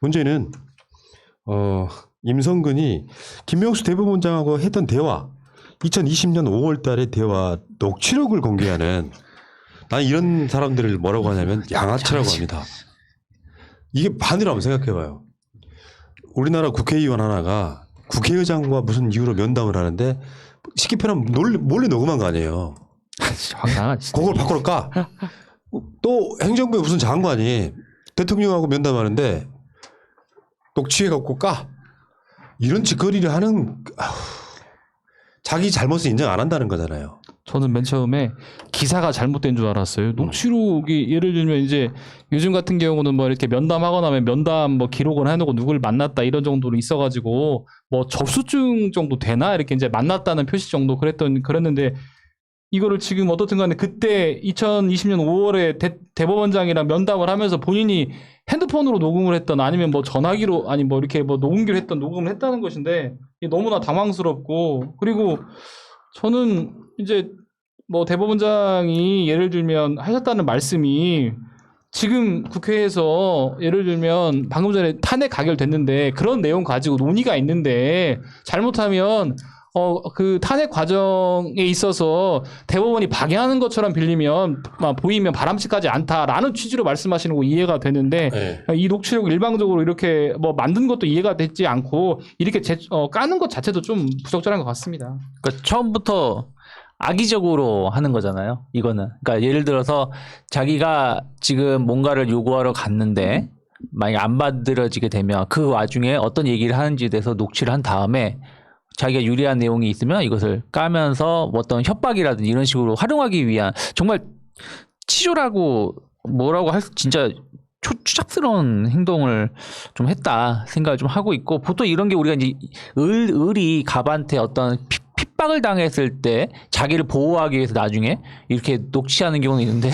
문제는 임성근이 김명수 대법원장하고 했던 대화 2020년 5월 달에 대화 녹취록을 공개하는 난 이런 사람들을 뭐라고 하냐면 양아치라고 합니다. 이게 반이라고 생각해봐요. 우리나라 국회의원 하나가 국회의장과 무슨 이유로 면담을 하는데 쉽게 표현하면 몰래 녹음한 거 아니에요. 황당한 그걸 밖으로 까. 또 행정부의 무슨 장관이 대통령하고 면담하는데 녹취해갖고 까. 이런 짓거리를 하는 자기 잘못을 인정 안 한다는 거잖아요. 저는 맨 처음에 기사가 잘못된 줄 알았어요. 녹취록이 예를 들면 이제 요즘 같은 경우는 뭐 이렇게 면담하거나 하면 면담 뭐 기록을 해놓고 누굴 만났다 이런 정도로 있어가지고 뭐 접수증 정도 되나 이렇게 이제 만났다는 표시 정도 그랬는데 이거를 지금 어떻든 간에 그때 2020년 5월에 대법원장이랑 면담을 하면서 본인이 핸드폰으로 녹음을 했던 아니면 뭐 전화기로 아니 뭐 이렇게 뭐 녹음기로 했던 녹음을 했다는 것인데 이게 너무나 당황스럽고 그리고 저는 이제 뭐 대법원장이 예를 들면 하셨다는 말씀이 지금 국회에서 예를 들면 방금 전에 탄핵 가결됐는데 그런 내용 가지고 논의가 있는데 잘못하면 그 탄핵 과정에 있어서 대법원이 방해하는 것처럼 보이면 바람직하지 않다라는 취지로 말씀하시는 거 이해가 되는데 네. 이 녹취록 일방적으로 이렇게 뭐 만든 것도 이해가 되지 않고 이렇게 까는 것 자체도 좀 부적절한 것 같습니다. 그러니까 처음부터 악의적으로 하는 거잖아요. 이거는. 그러니까 예를 들어서 자기가 지금 뭔가를 요구하러 갔는데 만약 안 받들어지게 되면 그 와중에 어떤 얘기를 하는지에 대해서 녹취를 한 다음에 자기가 유리한 내용이 있으면 이것을 까면서 어떤 협박이라든지 이런 식으로 활용하기 위한 정말 치졸하고 뭐라고 할 진짜 추잡스러운 행동을 좀 했다 생각을 좀 하고 있고 보통 이런 게 우리가 이제 을이 갑한테 어떤 핍박을 당했을 때 자기를 보호하기 위해서 나중에 이렇게 녹취하는 경우는 있는데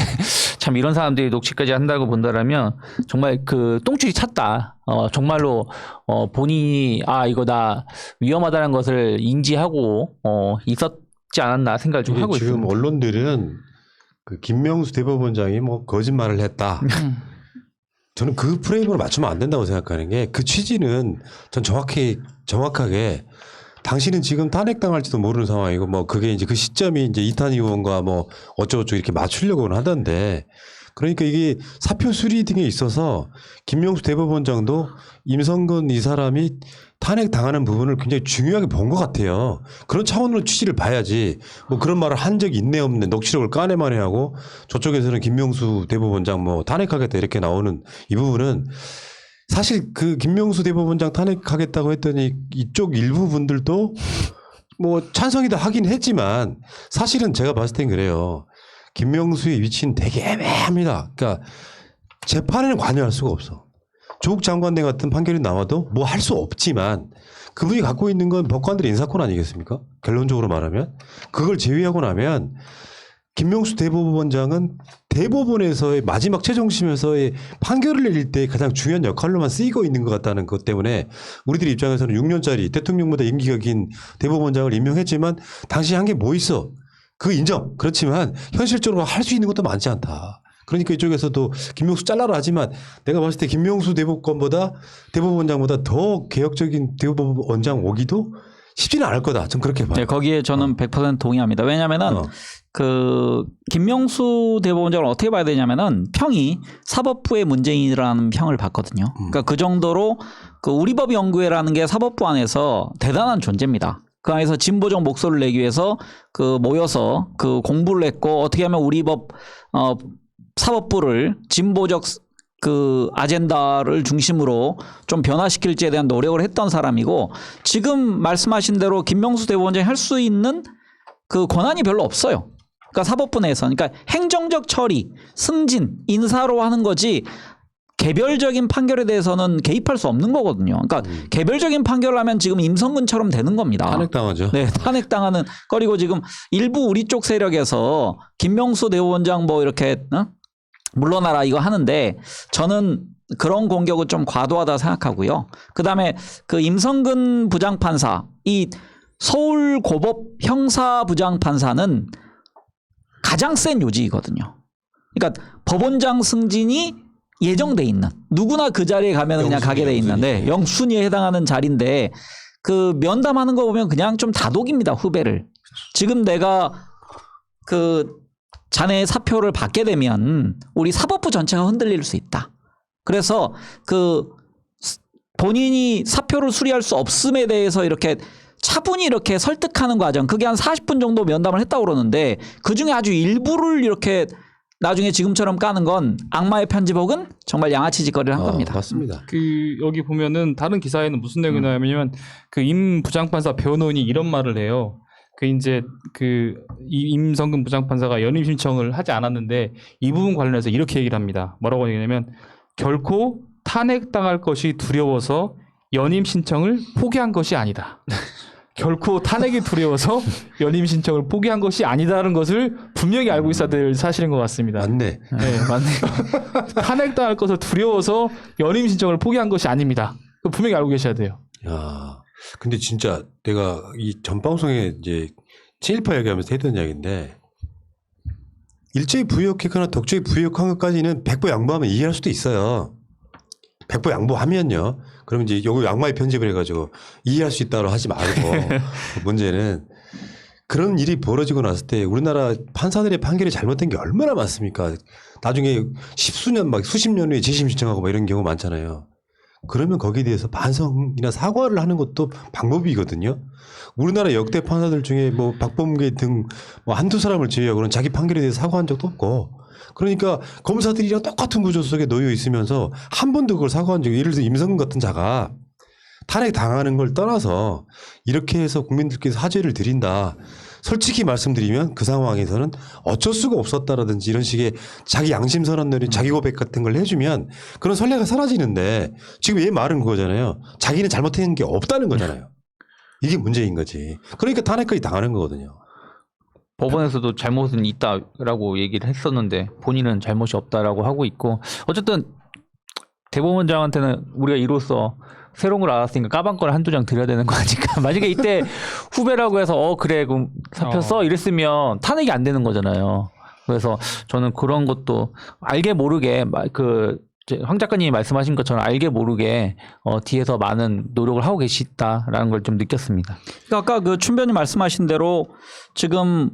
참 이런 사람들이 녹취까지 한다고 본다라면 정말 그 똥줄이 찼다. 정말로 본인이 이거 나 위험하다는 것을 인지하고 있었지 않았나 생각을 좀 하고 지금 있습니다. 언론들은 그 김명수 대법원장이 뭐 거짓말을 했다. 저는 그 프레임으로 맞추면 안 된다고 생각하는 게 그 취지는 전 정확하게 당신은 지금 탄핵당할지도 모르는 상황이고 뭐 그게 이제 그 시점이 이제 이탄희 의원과 뭐 어쩌고저쩌고 이렇게 맞추려고는 하던데 그러니까 이게 사표 수리 등에 있어서 김명수 대법원장도 임성근 이 사람이 탄핵당하는 부분을 굉장히 중요하게 본 것 같아요. 그런 차원으로 취지를 봐야지 뭐 그런 말을 한 적이 있네 없네 녹취록을 까내만해 하고 저쪽에서는 김명수 대법원장 뭐 탄핵하겠다 이렇게 나오는 이 부분은 사실 그 김명수 대법원장 탄핵하겠다고 했더니 이쪽 일부 분들도 뭐 찬성이다 하긴 했지만 사실은 제가 봤을 땐 그래요. 김명수의 위치는 되게 애매합니다. 그러니까 재판에는 관여할 수가 없어. 조국 장관님 같은 판결이 나와도 뭐 할 수 없지만 그분이 갖고 있는 건 법관들의 인사권 아니겠습니까? 결론적으로 말하면. 그걸 제외하고 나면 김명수 대법원장은 대법원에서의 마지막 최종심에서의 판결을 내릴 때 가장 중요한 역할로만 쓰이고 있는 것 같다는 것 때문에 우리들 입장에서는 6년짜리 대통령보다 임기가 긴 대법원장을 임명했지만 당시 한 게 뭐 있어? 그 인정. 그렇지만 현실적으로 할 수 있는 것도 많지 않다. 그러니까 이쪽에서도 김명수 잘라라 하지만 내가 봤을 때 김명수 대법원장보다 더 개혁적인 대법원장 오기도 쉽지는 않을 거다. 전 그렇게 봐요. 네, 거기에 저는 100% 동의합니다. 왜냐하면은 그 김명수 대법원장을 어떻게 봐야 되냐면은 평이 사법부의 문재인이라는 평을 받거든요. 그러니까 그 정도로 그 우리법연구회라는 게 사법부 안에서 대단한 존재입니다. 그 안에서 진보적 목소리를 내기 위해서 그 모여서 그 공부를 했고 어떻게 하면 우리법 사법부를 진보적 그 아젠다를 중심으로 좀 변화시킬지에 대한 노력을 했던 사람이고 지금 말씀하신 대로 김명수 대법원장이 할 수 있는 그 권한이 별로 없어요. 그러니까 사법부 내에서 그러니까 행정적 처리, 승진, 인사로 하는 거지 개별적인 판결에 대해서는 개입할 수 없는 거거든요. 그러니까 개별적인 판결을 하면 지금 임성근처럼 되는 겁니다. 탄핵당하죠. 네, 탄핵당하는 거리고 지금 일부 우리 쪽 세력에서 김명수 대법원장 뭐 이렇게 물러나라 이거 하는데 저는 그런 공격은 좀 과도하다 생각하고요. 그다음에 그 임성근 부장판사 이 서울고법 형사부장판사는 가장 센 요직이거든요. 그러니까 법원장 승진이 예정돼 있는 누구나 그 자리에 가면 그냥 가게 돼 있는데 영순위에 해당하는 자리인데 그 면담하는 거 보면 그냥 좀 다독입니다. 후배를. 지금 내가 그 자네의 사표를 받게 되면 우리 사법부 전체가 흔들릴 수 있다. 그래서 그 본인이 사표를 수리할 수 없음에 대해서 이렇게 차분히 이렇게 설득하는 과정 그게 한 40분 정도 면담을 했다고 그러는데 그중에 아주 일부를 이렇게 나중에 지금처럼 까는 건 악마의 편집옥은 정말 양아치 짓거리를 한 겁니다. 맞습니다. 그 여기 보면은 다른 기사에는 무슨 내용이 나냐면 그 임 부장판사 변호인이 이런 말을 해요. 그 이제 그 임성근 부장판사가 연임 신청을 하지 않았는데 이 부분 관련해서 이렇게 얘기를 합니다. 뭐라고 얘기하냐면 결코 탄핵당할 것이 두려워서 연임 신청을 포기한 것이 아니다. 결코 탄핵이 두려워서 연임 신청을 포기한 것이 아니다라는 것을 분명히 알고 있어야 될 사실인 것 같습니다. 맞네. 네, 맞네요. 탄핵당할 것을 두려워서 연임 신청을 포기한 것이 아닙니다. 그거 분명히 알고 계셔야 돼요. 야, 근데 진짜 내가 이 전 방송에 이제 친일파 얘기하면서 했던 이야기인데 일제히 부역했거나 독재히 부역한 것까지는 백보 양보하면 이해할 수도 있어요. 백보 양보하면요. 그럼 이제 요거 양마의 편집을 해가지고 이해할 수 있다고 하지 말고 문제는 그런 일이 벌어지고 났을 때 우리나라 판사들의 판결이 잘못된 게 얼마나 많습니까? 나중에 십수년 막 수십 년 후에 재심 신청하고 막 이런 경우 많잖아요. 그러면 거기에 대해서 반성이나 사과를 하는 것도 방법이거든요. 우리나라 역대 판사들 중에 뭐 박범계 등 뭐 한두 사람을 제외하고는 자기 판결에 대해서 사과한 적도 없고 그러니까 검사들이랑 똑같은 구조 속에 놓여 있으면서 한 번도 그걸 사과한 적이 예를 들어서 임성근 같은 자가 탄핵 당하는 걸 떠나서 이렇게 해서 국민들께서 사죄를 드린다. 솔직히 말씀드리면 그 상황에서는 어쩔 수가 없었다라든지 이런 식의 자기 양심 선언 내린 자기 고백 같은 걸 해주면 그런 선례가 사라지는데 지금 얘 말은 그거잖아요. 자기는 잘못한 게 없다는 거잖아요. 이게 문제인 거지. 그러니까 탄핵까지 당하는 거거든요. 법원에서도 잘못은 있다라고 얘기를 했었는데 본인은 잘못이 없다라고 하고 있고 어쨌든 대법원장한테는 우리가 이로써 새로운 걸 알았으니까 까방걸 한두 장 드려야 되는 거 아닐까. 만약에 이때 후배라고 해서 그래 그럼 사표 써 이랬으면 탄핵이 안 되는 거잖아요. 그래서 저는 그런 것도 알게 모르게 황 작가님이 말씀하신 것처럼 알게 모르게 뒤에서 많은 노력을 하고 계시다라는 걸 좀 느꼈습니다. 그러니까 아까 그 춘변이 말씀하신 대로 지금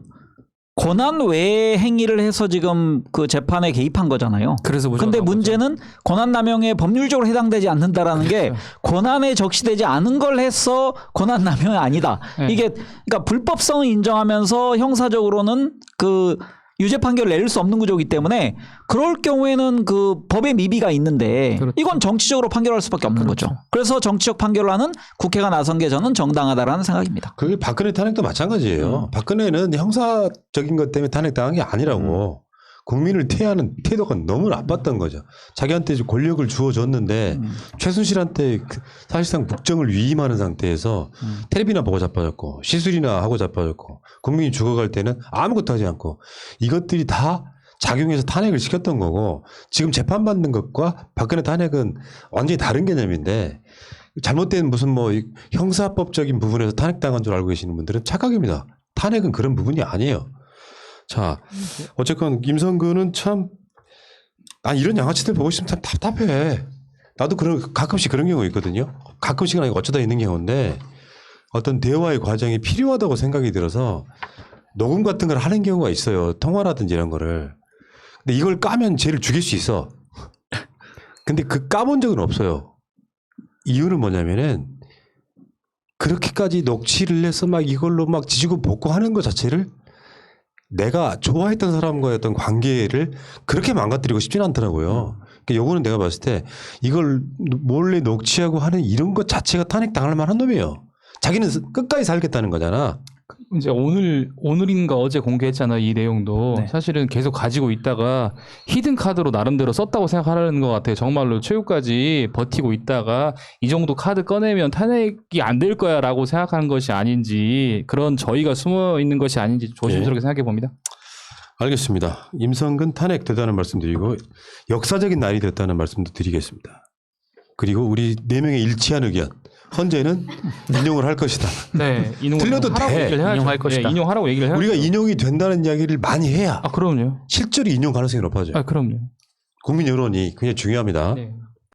권한 외의 행위를 해서 지금 그 재판에 개입한 거잖아요. 그래서 근데 문제는 권한 남용에 법률적으로 해당되지 않는다라는 게 권한에 적시되지 않은 걸 해서 권한 남용이 아니다. 네. 이게 그러니까 불법성을 인정하면서 형사적으로는 그 유죄 판결을 내릴 수 없는 구조이기 때문에 그럴 경우에는 그 법의 미비가 있는데 그렇죠. 이건 정치적으로 판결할 수밖에 없는 그렇죠. 거죠. 그래서 정치적 판결을 하는 국회가 나선 게 저는 정당하다라는 생각입니다. 그게 박근혜 탄핵도 마찬가지예요. 박근혜는 형사적인 것 때문에 탄핵당한 게 아니라고 국민을 태하는 태도가 너무 나빴던 거죠. 자기한테 이제 권력을 주어줬는데 최순실한테 사실상 국정을 위임하는 상태에서 텔레비나 보고 자빠졌고 시술이나 하고 자빠졌고 국민이 죽어갈 때는 아무것도 하지 않고 이것들이 다 작용해서 탄핵을 시켰던 거고 지금 재판받는 것과 박근혜 탄핵은 완전히 다른 개념인데 잘못된 무슨 뭐 형사법적인 부분에서 탄핵당한 줄 알고 계시는 분들은 착각입니다. 탄핵은 그런 부분이 아니에요. 자, 어쨌건 임성근은 참, 이런 양아치들 보고 있으면 참 답답해. 나도 가끔씩 그런 경우 있거든요. 가끔씩은 아니고 어쩌다 있는 경우인데 어떤 대화의 과정이 필요하다고 생각이 들어서 녹음 같은 걸 하는 경우가 있어요. 통화라든지 이런 거를. 근데 이걸 까면 쟤를 죽일 수 있어. 근데 까본 적은 없어요. 이유는 뭐냐면은 그렇게까지 녹취를 해서 막 이걸로 막 지지고 볶고 하는 것 자체를 내가 좋아했던 사람과의 어떤 관계를 그렇게 망가뜨리고 싶진 않더라고요. 그러니까 요거는 내가 봤을 때 이걸 몰래 녹취하고 하는 이런 것 자체가 탄핵 당할 만한 놈이에요. 자기는 끝까지 살겠다는 거잖아. 이제 오늘인가 어제 공개했잖아 이 내용도. 네. 사실은 계속 가지고 있다가 히든 카드로 나름대로 썼다고 생각하는 것 같아요. 정말로 최후까지 버티고 있다가 이 정도 카드 꺼내면 탄핵이 안 될 거야라고 생각하는 것이 아닌지 그런 저희가 숨어 있는 것이 아닌지 조심스럽게 생각해 봅니다. 알겠습니다. 임성근 탄핵 됐다는 말씀드리고 역사적인 날이 됐다는 말씀도 드리겠습니다. 그리고 우리 4명의 일치한 의견. 헌재는 인용을 할 것이다. 네, 틀려도 하라고 돼. 얘기를 해야죠. 인용할 것이다. 네, 인용하라고 얘기를 해야죠. 우리가 인용이 된다는 이야기를 많이 해야 그럼요. 실제로 인용 가능성이 높아져요. 그럼요. 국민 여론이 굉장히 중요합니다. 네.